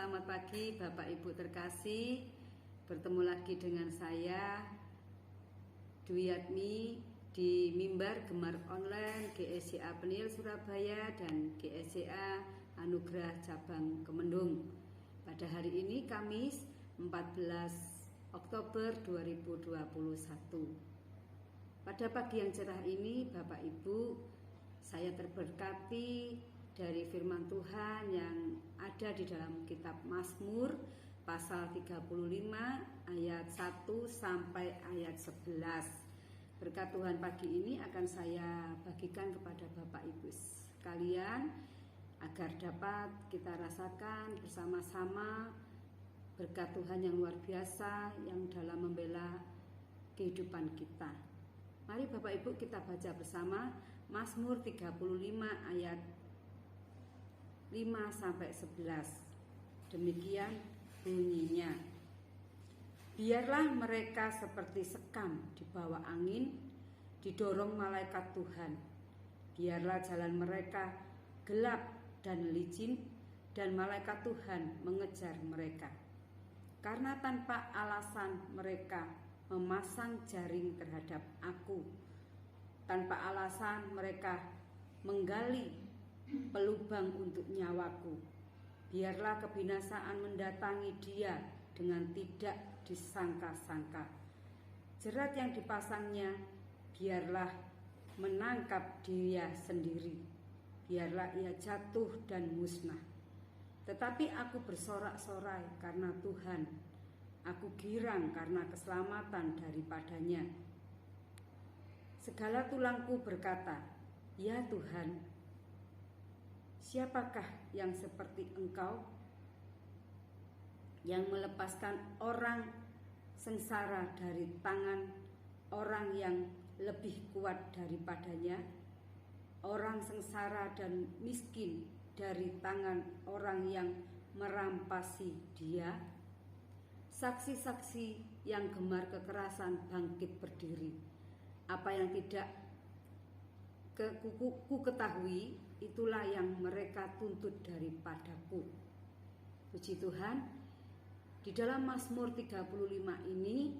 selamat pagi Bapak Ibu terkasih. Bertemu lagi dengan saya Dwi Yatmi di Mimbar Gemar Online GSCA Penil Surabaya dan GSCA Anugerah Cabang Kemendung. Pada hari ini Kamis 14 Oktober 2021. Pada pagi yang cerah ini Bapak Ibu, saya terberkati dari firman Tuhan yang ada di dalam kitab Mazmur pasal 35 ayat 1 sampai ayat 11. Berkat Tuhan pagi ini akan saya bagikan kepada Bapak Ibu sekalian agar dapat kita rasakan bersama-sama berkat Tuhan yang luar biasa yang dalam membela kehidupan kita. Mari Bapak Ibu kita baca bersama Mazmur 35 ayat 5 sampai 11. Demikian bunyinya. Biarlah mereka seperti sekam di bawah angin, didorong malaikat Tuhan. Biarlah jalan mereka gelap dan licin, dan malaikat Tuhan mengejar mereka. Karena tanpa alasan mereka memasang jaring terhadap aku. Tanpa alasan mereka menggali pelubang untuk nyawaku. Biarlah kebinasaan mendatangi dia dengan tidak disangka-sangka. Jerat yang dipasangnya biarlah menangkap dia sendiri. Biarlah ia jatuh dan musnah. Tetapi aku bersorak-sorai karena Tuhan. Aku girang karena keselamatan daripadanya. Segala tulangku berkata, "Ya Tuhan, siapakah yang seperti Engkau, yang melepaskan orang sengsara dari tangan orang yang lebih kuat daripadanya, orang sengsara dan miskin dari tangan orang yang merampasi dia?" Saksi-saksi yang gemar kekerasan bangkit berdiri. Apa yang tidak ku ketahui, itulah yang mereka tuntut daripadaku. Puji Tuhan, di dalam Mazmur 35 ini,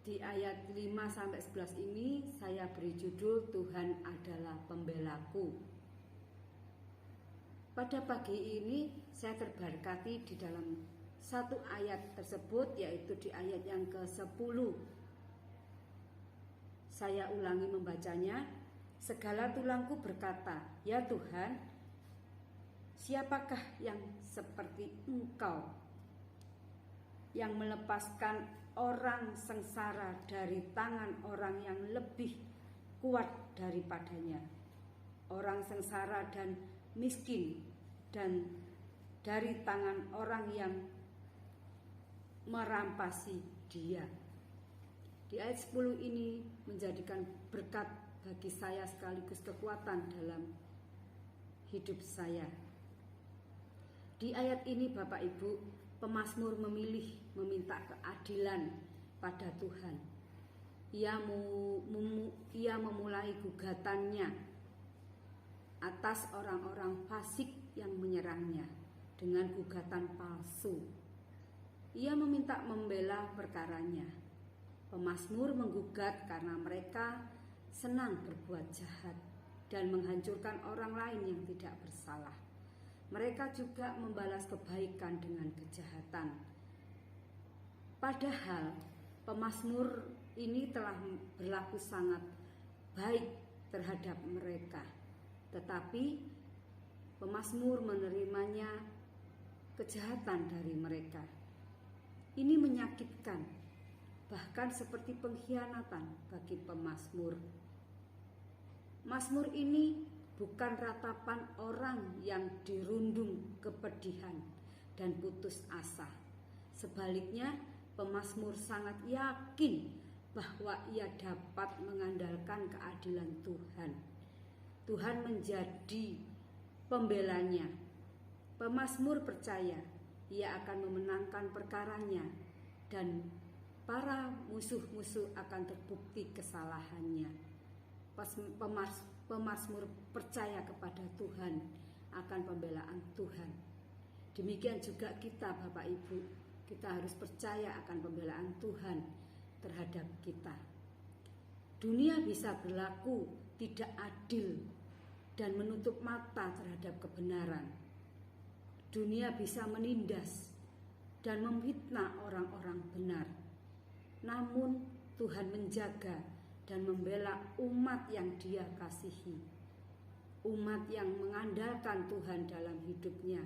di ayat 5 sampai 11 ini, saya beri judul Tuhan adalah pembelaku. Pada pagi ini saya terberkati di dalam satu ayat tersebut, yaitu di ayat yang ke-10. Saya ulangi membacanya. Segala tulangku berkata, "Ya Tuhan, siapakah yang seperti Engkau, yang melepaskan orang sengsara dari tangan orang yang lebih kuat daripadanya, orang sengsara dan miskin, dan dari tangan orang yang merampasi dia." Di ayat 10 ini menjadikan berkat bagi saya sekaligus kekuatan dalam hidup saya. Di ayat ini Bapak Ibu, pemazmur meminta keadilan pada Tuhan. Ia memulai gugatannya atas orang-orang fasik yang menyerangnya dengan gugatan palsu. Ia meminta membela perkaranya. Pemazmur menggugat karena mereka senang berbuat jahat dan menghancurkan orang lain yang tidak bersalah. Mereka juga membalas kebaikan dengan kejahatan. Padahal pemazmur ini telah berlaku sangat baik terhadap mereka, tetapi pemazmur menerimanya kejahatan dari mereka. Ini menyakitkan, bahkan seperti pengkhianatan bagi pemazmur. Mazmur ini bukan ratapan orang yang dirundung kepedihan dan putus asa. Sebaliknya, pemazmur sangat yakin bahwa ia dapat mengandalkan keadilan Tuhan. Tuhan menjadi pembelanya. Pemazmur percaya ia akan memenangkan perkaranya dan para musuh-musuh akan terbukti kesalahannya. Pemazmur percaya kepada Tuhan akan pembelaan Tuhan. Demikian juga kita Bapak Ibu, kita harus percaya akan pembelaan Tuhan terhadap kita. Dunia bisa berlaku tidak adil dan menutup mata terhadap kebenaran. Dunia bisa menindas dan memfitnah orang-orang benar. Namun Tuhan menjaga dan membela umat yang Dia kasihi. Umat yang mengandalkan Tuhan dalam hidupnya,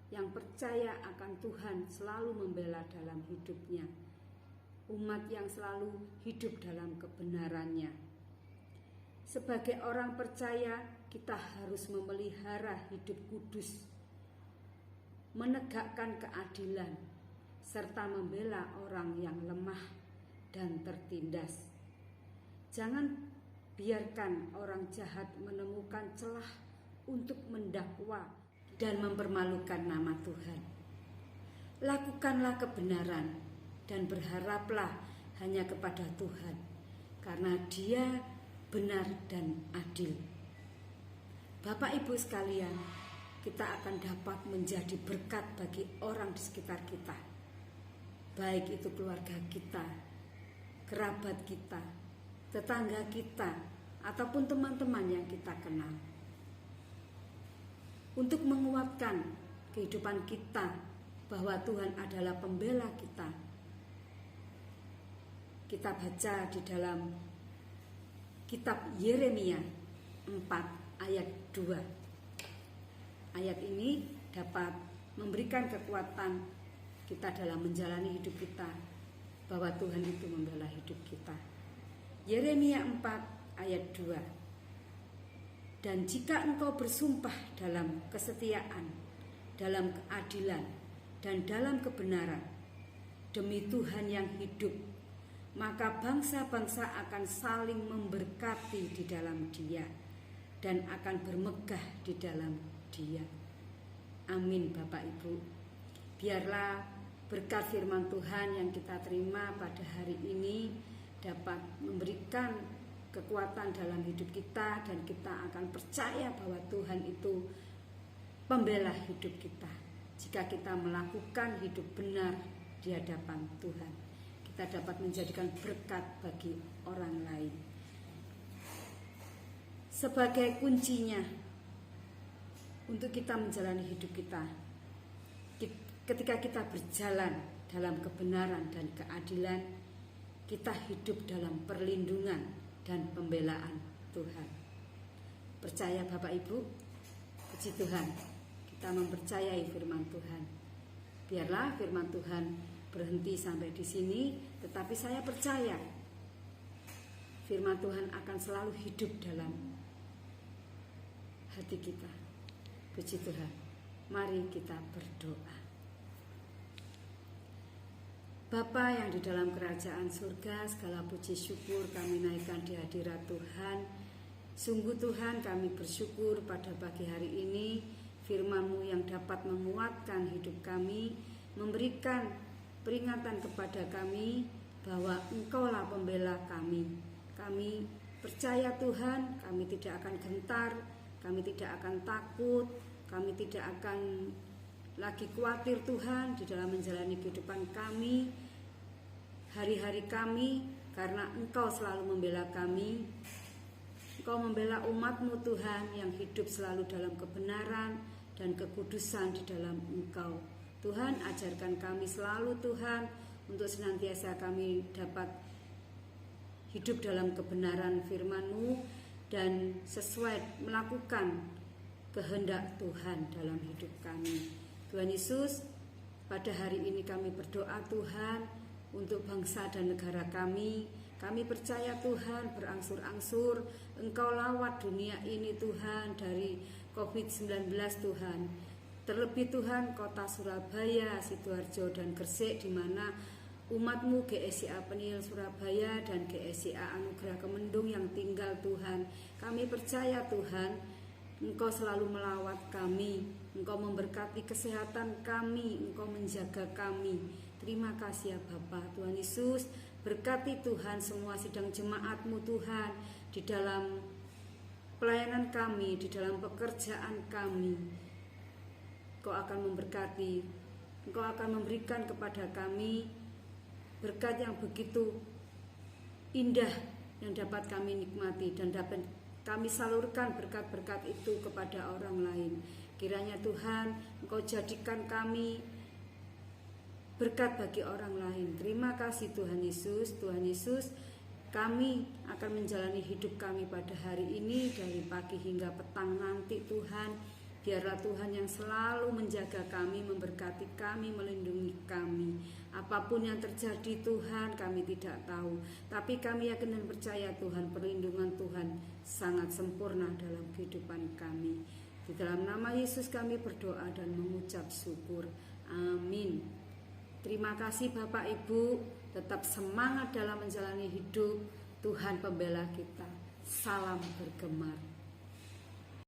yang percaya akan Tuhan selalu membela dalam hidupnya. Umat yang selalu hidup dalam kebenarannya. Sebagai orang percaya, kita harus memelihara hidup kudus, menegakkan keadilan, serta membela orang yang lemah dan tertindas. Jangan biarkan orang jahat menemukan celah untuk mendakwa dan mempermalukan nama Tuhan. Lakukanlah kebenaran dan berharaplah hanya kepada Tuhan, karena Dia benar dan adil. Bapak Ibu sekalian, kita akan dapat menjadi berkat bagi orang di sekitar kita, baik itu keluarga kita, kerabat kita, tetangga kita, ataupun teman-teman yang kita kenal. Untuk menguatkan kehidupan kita bahwa Tuhan adalah pembela kita, kita baca di dalam kitab Yeremia 4 ayat 2. Ayat ini dapat memberikan kekuatan kita dalam menjalani hidup kita, bahwa Tuhan itu membela hidup kita. Yeremia 4 ayat 2. Dan jika engkau bersumpah dalam kesetiaan, dalam keadilan, dan dalam kebenaran, demi Tuhan yang hidup, maka bangsa-bangsa akan saling memberkati di dalam Dia dan akan bermegah di dalam Dia. Amin Bapak Ibu. Biarlah berkat firman Tuhan yang kita terima pada hari ini dapat memberikan kekuatan dalam hidup kita, dan kita akan percaya bahwa Tuhan itu pembela hidup kita. Jika kita melakukan hidup benar di hadapan Tuhan, kita dapat menjadikan berkat bagi orang lain. Sebagai kuncinya untuk kita menjalani hidup kita, ketika kita berjalan dalam kebenaran dan keadilan, kita hidup dalam perlindungan dan pembelaan Tuhan. Percaya Bapak Ibu? Puji Tuhan, kita mempercayai firman Tuhan. Biarlah firman Tuhan berhenti sampai di sini, tetapi saya percaya firman Tuhan akan selalu hidup dalam hati kita. Puji Tuhan. Mari kita berdoa. Bapa yang di dalam kerajaan surga, segala puji syukur kami naikkan di hadirat Tuhan. Sungguh Tuhan, kami bersyukur pada pagi hari ini firman-Mu yang dapat menguatkan hidup kami, memberikan peringatan kepada kami bahwa Engkaulah pembela kami. Kami percaya Tuhan, kami tidak akan gentar, kami tidak akan takut, kami tidak akan lagi khawatir Tuhan di dalam menjalani kehidupan kami, hari-hari kami, karena Engkau selalu membela kami. Engkau membela umat-Mu Tuhan yang hidup selalu dalam kebenaran dan kekudusan di dalam Engkau. Tuhan, ajarkan kami selalu Tuhan, untuk senantiasa kami dapat hidup dalam kebenaran firman-Mu dan sesuai melakukan kehendak Tuhan dalam hidup kami. Tuhan Yesus, pada hari ini kami berdoa Tuhan untuk bangsa dan negara kami. Kami percaya Tuhan, berangsur-angsur Engkau lawat dunia ini Tuhan dari COVID-19 Tuhan. Terlebih Tuhan kota Surabaya, Sidoarjo dan Gresik, di mana umat-Mu GSCA Penil Surabaya dan GSCA Anugerah Kemendung yang tinggal Tuhan. Kami percaya Tuhan, Engkau selalu melawat kami, Engkau memberkati kesehatan kami, Engkau menjaga kami. Terima kasih ya Bapa. Tuhan Yesus, berkati Tuhan semua sidang jemaat-Mu Tuhan, di dalam pelayanan kami, di dalam pekerjaan kami. Engkau akan memberkati, Engkau akan memberikan kepada kami berkat yang begitu indah yang dapat kami nikmati dan dapat kami salurkan berkat-berkat itu kepada orang lain. Kiranya Tuhan, Engkau jadikan kami berkat bagi orang lain. Terima kasih Tuhan Yesus. Tuhan Yesus, kami akan menjalani hidup kami pada hari ini dari pagi hingga petang nanti Tuhan. Biarlah Tuhan yang selalu menjaga kami, memberkati kami, melindungi kami. Apapun yang terjadi Tuhan, kami tidak tahu. Tapi kami yakin dan percaya Tuhan, perlindungan Tuhan sangat sempurna dalam kehidupan kami. Di dalam nama Yesus kami berdoa dan mengucap syukur. Amin. Terima kasih Bapak Ibu, tetap semangat dalam menjalani hidup. Tuhan pembela kita. Salam bergemar.